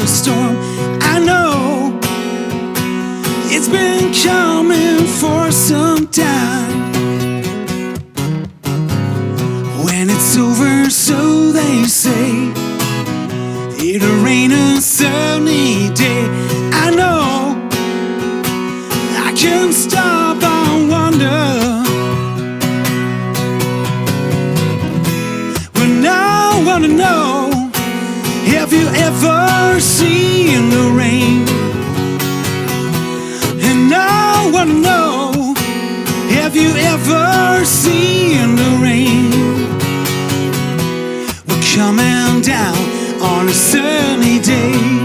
a storm. I know it's been coming for some time. When it's over, so they say, it'll rain a sunny day. I know I can't stop, I wonder. When I wanna know, have you ever seen the rain? And I wanna know, have you ever seen the rain? We're coming down on a sunny day.